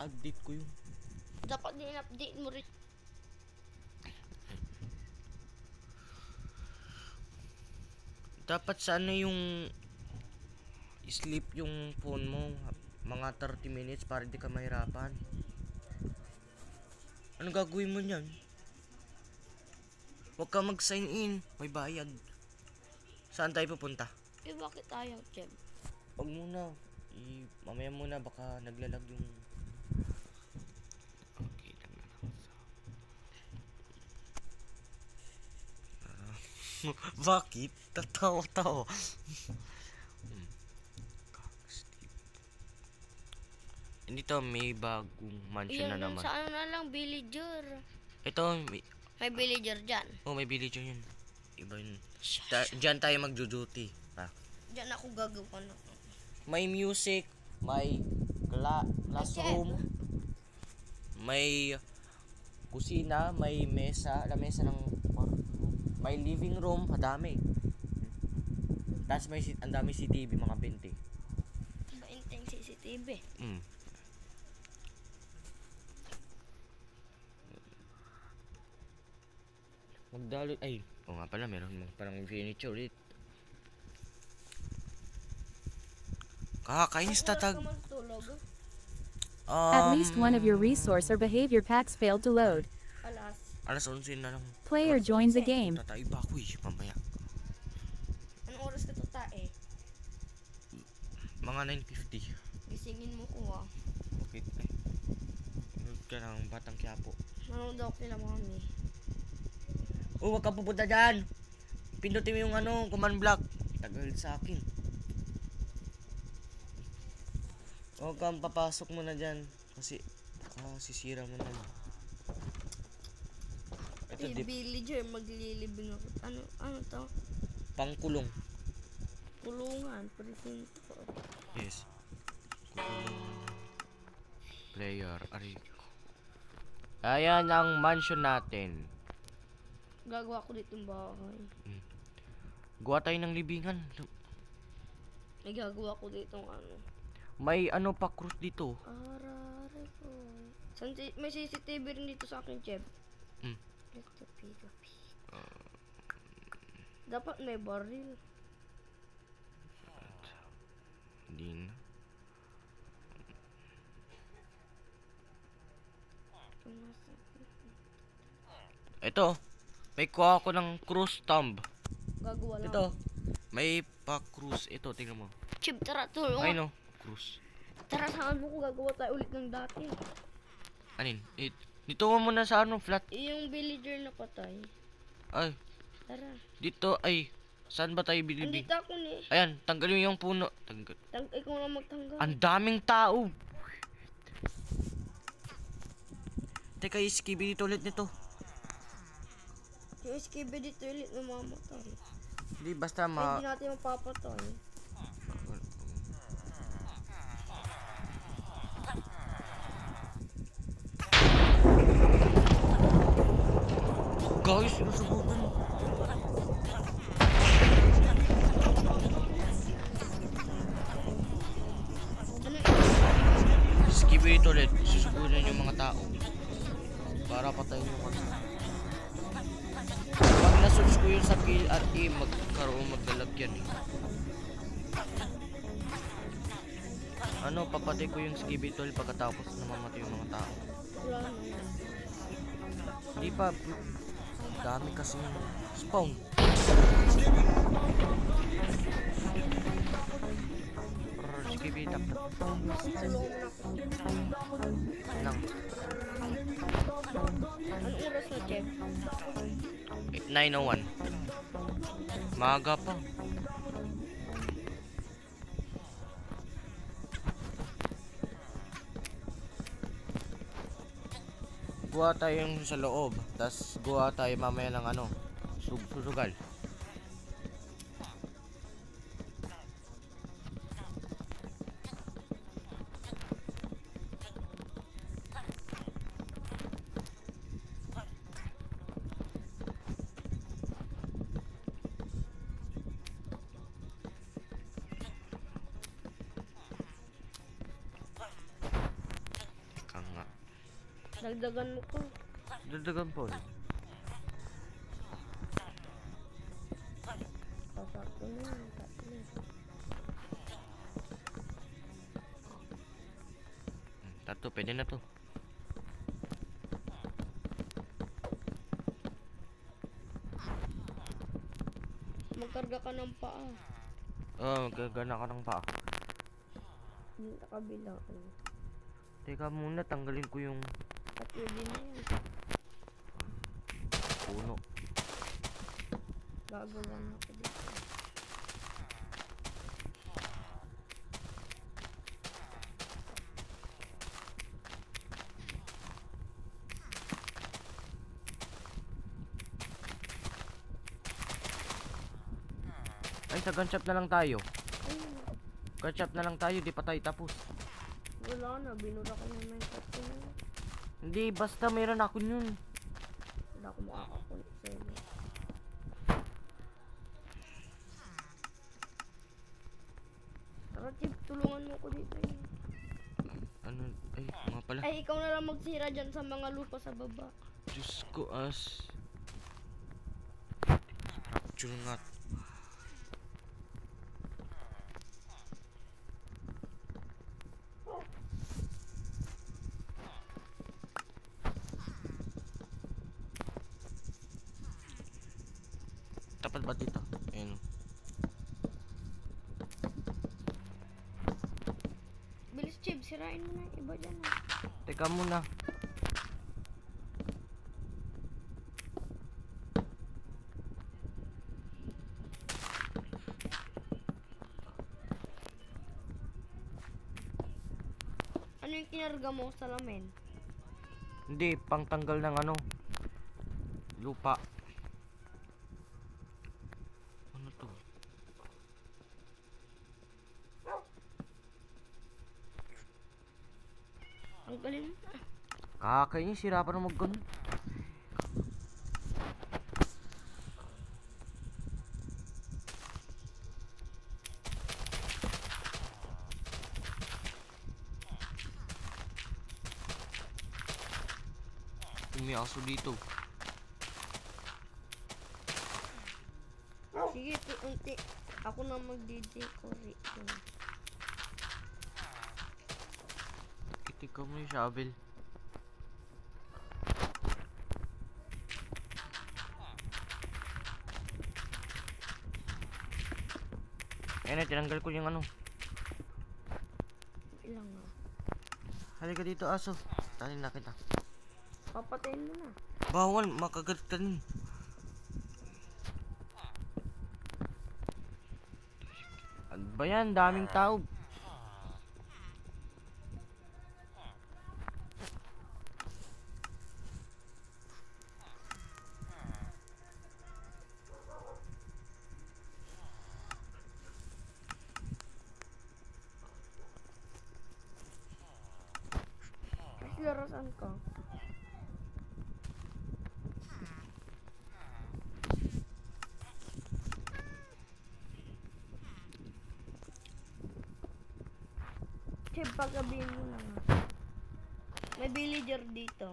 ina-update ko yun. Dapat din update mo rin. Dapat sana yung sleep yung phone mo mga 30 minutes para di ka mahirapan. Ano gagawin mo niyan? Huwag ka mag-sign in, may bayad. Saan tayo pupunta? Eh bakit ayaw, Jem? Huwag muna. Mamaya muna baka naglalag yung... Okay lang na. Bakit? Tatawa-tawa. Dito may bagong mansion na naman. Sa ano na lang, villager. Ito, May villager dyan. oh, may villager yun. Iba yun. Diyan tayo magjo-duty. Dyan ako gagawa na. May music, may classroom, may kusina, may mesa, lamesa ng may living room, madami. Tapos may ang dami CCTV, mga 20. Iba yung CCTV. Magdalo, ay, o nga pala, meron parang furniture ulit. Kakainis tatag. At least one of your resource or behavior packs failed to load. Alas 11 na lang. Player joins the game. Tatay ba ako mamaya. Anong oras ka tatae? Mga 9:50. Gisingin mo ko Okay, ay. Nanood ka ng Batang Quiapo. Manood daw kila mami. Oh, wag ka pupunta dyan. Pindutin mo yung command block. Tagal sa akin. Huwag kang papasok mo na dyan. Kasi, sisira mo na. Ito, villager, maglilibing ako. Ano to? Pangkulong. Kulungan, presinto. Yes. Kulungan. Player, ariko. Ayan ang mansion natin. Gagawa ko dito yung bahay. Gawa tayo ng libingan. May gagawa ko dito May pa cruise dito. Aray ko. May CCTV rin dito sa akin, Chef. Dapat may baril. Hindi na. Ito. May kuha ako ng cruise thumb. Gagawa lang. Ito. May pa-cruise. Ito, tingnan mo. Chip, tara, tulong. Ay, no. Cruise. Tara, saan mo ko gagawa tayo ulit ng dati. Anin? Dito mo muna sa flat. Yung villager na patay. Ay. Tara. Dito, ay. Saan ba tayo bilibig? Andito ako ni. Ayan, tanggalin mo yung puno. Ikaw na magtanggal. Ang daming tao. Teka, iskibi dito ulit nito. Yung iskibi dito ulit namamatay. Hindi, basta hindi natin mapapatay. Guys, nasubukan. Iskibi dito ulit. Susubukan yung mga tao. Para patayin yung Pag na-search ko yun sa PLRE, maglalagyan papatay ko yung skibitol pagkatapos namamatay yung mga tao. Hindi pa. Dami kasi spawn. Skibitap. Nang. Anong oras na, Chef? 9:01. Maaga pa. Gawa tayo yung sa loob. Tapos gawa tayo mamaya ng susugal. Dagdagan mo ko. Dagdagan pa ulit. Sasakto na yun. Tatlo. Tato, pwede na to. Magkarga ka ng paa. Gagana ka ng paa. Yung kabila. Teka muna, tanggalin ko yung Tatlo din na yan. puno. Gagawa na ako dito. Ay, sa gunshop na lang tayo. Ayun. Gunshop na lang tayo, di pa tayo tapos. Wala na. Binura ko na yung Minecraft ko na. Hindi, basta mayroon ako yun. Wala ako makakakulit sa'yo. Tara, Chip. Tulungan mo ko dito. Ano, ay, mga pala. Ay, ikaw na lang magsira dyan sa mga lupa sa baba. Diyos ko, as. Fracture nga. Tapat ba dito? Ayun. Bilis, Chip. Sirain mo na yung iba dyan. Teka muna. Ano yung kinarga mo sa lamin? Hindi, pangtanggal ng ano. Lupa. Ano to? Ang galing mo. Kakainis, sira pa na mag-gun. May aso dito. Sige, unti. Ako na magdi-decorate. Itik ka mo yung shovel. Ayan na, tinanggal ko yung ano. Ilang nga. Halika dito, aso. Talin na kita. Papatayin mo na. Bawal, makagat ka rin. Ano ba yan? Daming tao. Kasi larasan ka. Chip, paggabihin mo na nga. May villager dito.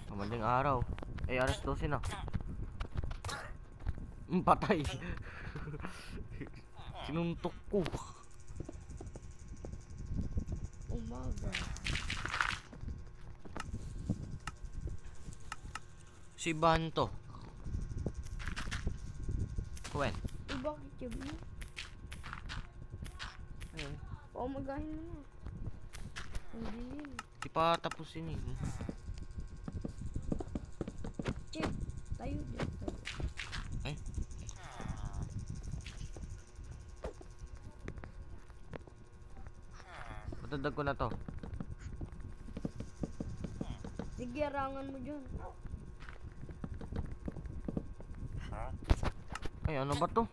Madaling araw. Eh, alas 12 na. Patay. Sinuntok ko. Umaga. Si Banto. Kuwen. Bakit, Chip? Ayun. Umagahin mo na. Ang dilim. Di pa tapusin eh. Chip, tayo dito. Ay. Matadag ko na to. Sige, arangan mo dyan. Ay, ano ba to?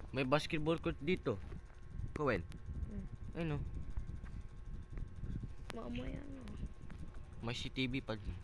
May basketball court dito. Kuwen. Ayun oh. Mamaya na. May CCTV pa din.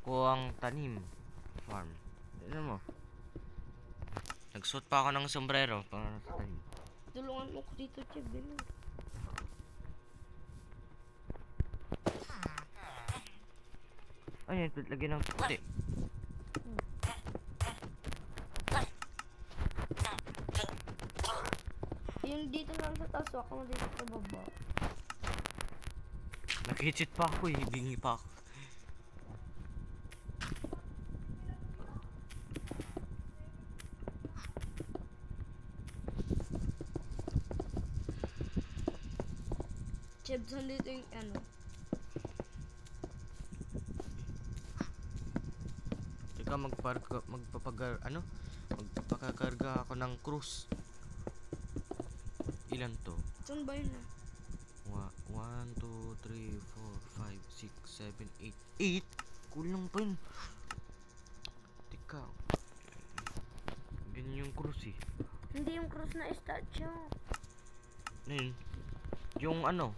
ko ang tanim. Farm. Tignan mo. Nagsuot pa ako ng sombrero para sa tanim. Tulungan mo ko dito, Cheb. Ano? Ayun, lagyan ng puti. Yung dito lang sa taas, ako na dito sa baba. Nakitsit pa ako eh, bingi pa ako. Cheb, saan dito yung ano? Teka, magpapakarga ako ng cruise. Ilan to? Saan ba yun ah? 1, 2, 3, 4, 5, 6, 7, 8. Kulang pa yun. Teka. Ganyan yung cruise eh. Hindi yung cross na statue. Ano yun? Yung ano?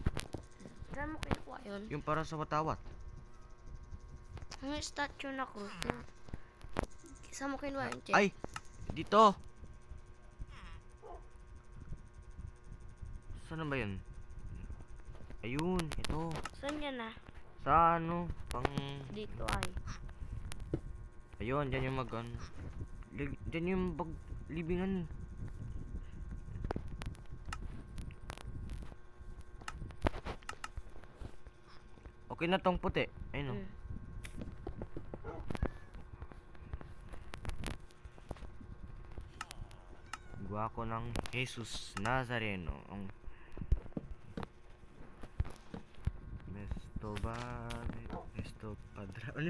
Saan mo kinukuha yun? Yung para sa watawat. Yung statue na cross yun. Saan mo kinuha yun, Cheb? Ay! Dito! Saan na ba yun? Ayun, ito. Saan yan ah? Sa ano? Pang... Dito ay. Ayun, dyan yung dyan yung libingan. Okay na tong puti. Ayun o. Gawa ko ng Jesus Nazareno. Ang Mesto Padre. Ano?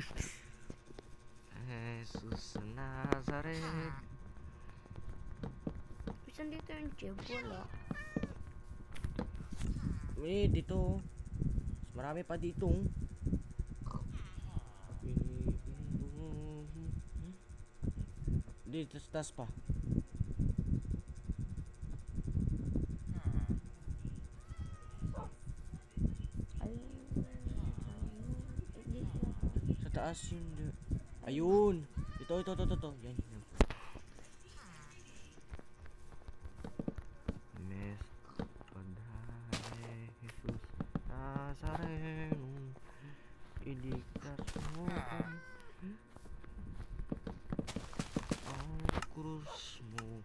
Jesus Nazaret. Saan dito yung Cheb? Wala. Dito. Marami pa dito. Dito sa taas pa. Sa taas yun. Ayun. Ito. Yan. Jesus Nazareno, iligtas mo ang krus mo.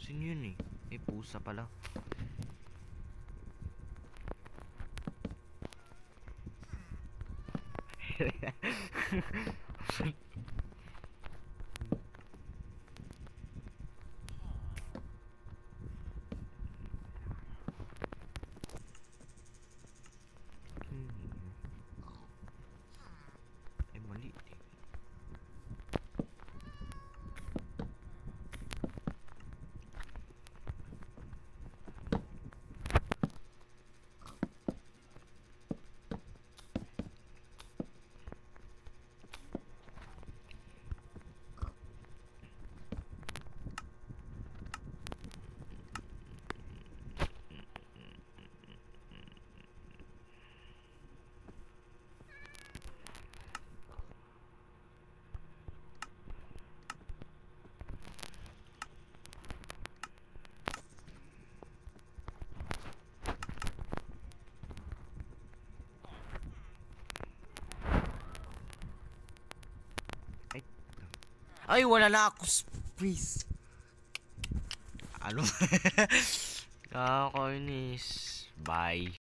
Sino yun eh? Pusa pala. Ay, mali eh. Ay, wala na ako space. Ano? Kakainis. Bye.